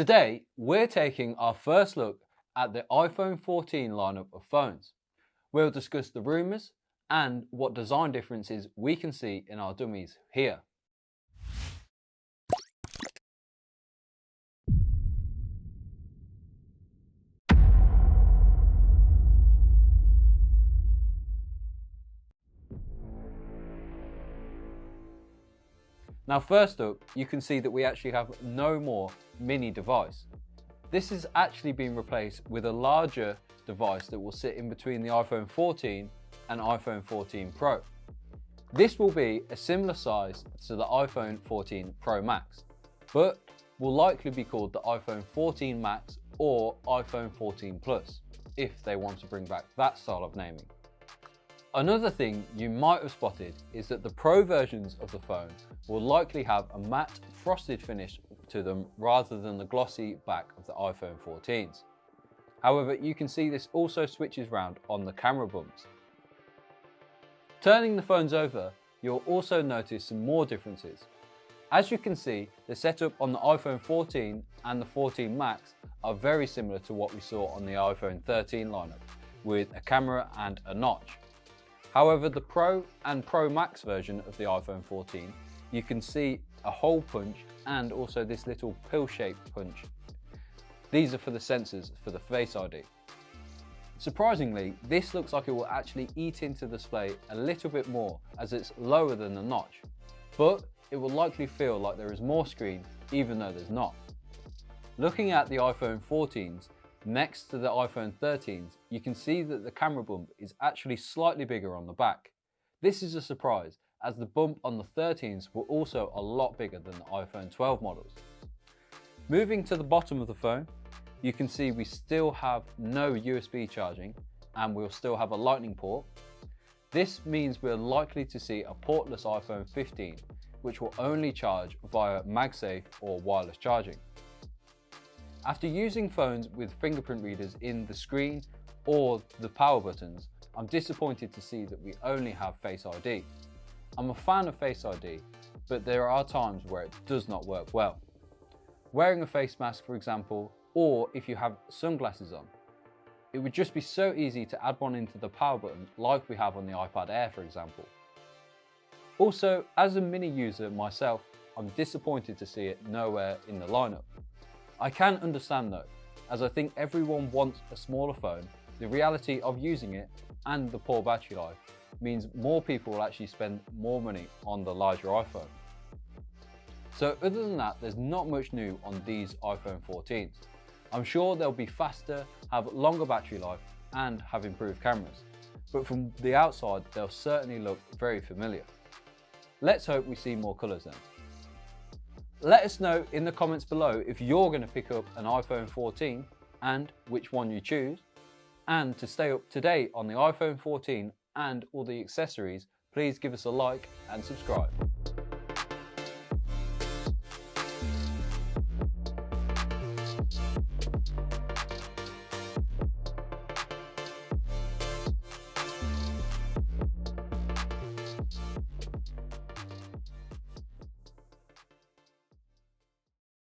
Today, we're taking our first look at the iPhone 14 lineup of phones. We'll discuss the rumours and what design differences we can see in our dummies here. Now first up, you can see that we actually have no more mini device. This has actually been replaced with a larger device that will sit in between the iPhone 14 and iPhone 14 Pro. This will be a similar size to the iPhone 14 Pro Max, but will likely be called the iPhone 14 Max or iPhone 14 Plus, if they want to bring back that style of naming. Another thing you might have spotted is that the Pro versions of the phone will likely have a matte frosted finish to them rather than the glossy back of the iPhone 14s. However, you can see this also switches round on the camera bumps. Turning the phones over, you'll also notice some more differences. As you can see, the setup on the iPhone 14 and the 14 Max are very similar to what we saw on the iPhone 13 lineup, with a camera and a notch. However, the Pro and Pro Max version of the iPhone 14, you can see a hole punch and also this little pill-shaped punch. These are for the sensors for the Face ID. Surprisingly, this looks like it will actually eat into the display a little bit more as it's lower than the notch, but it will likely feel like there is more screen even though there's not. Looking at the iPhone 14s, next to the iPhone 13s, you can see that the camera bump is actually slightly bigger on the back. This is a surprise, as the bump on the 13s were also a lot bigger than the iPhone 12 models. Moving to the bottom of the phone, you can see we still have no USB charging and we'll still have a lightning port. This means we're likely to see a portless iPhone 15, which will only charge via MagSafe or wireless charging. After using phones with fingerprint readers in the screen or the power buttons, I'm disappointed to see that we only have Face ID. I'm a fan of Face ID, but there are times where it does not work well. Wearing a face mask, for example, or if you have sunglasses on, it would just be so easy to add one into the power button like we have on the iPad Air, for example. Also, as a mini user myself, I'm disappointed to see it nowhere in the lineup. I can understand though, as I think everyone wants a smaller phone. The reality of using it and the poor battery life means more people will actually spend more money on the larger iPhone. So other than that, there's not much new on these iPhone 14s. I'm sure they'll be faster, have longer battery life and have improved cameras, but from the outside they'll certainly look very familiar. Let's hope we see more colours then. Let us know in the comments below if you're going to pick up an iPhone 14 and which one you choose. And to stay up to date on the iPhone 14 and all the accessories, please give us a like and subscribe.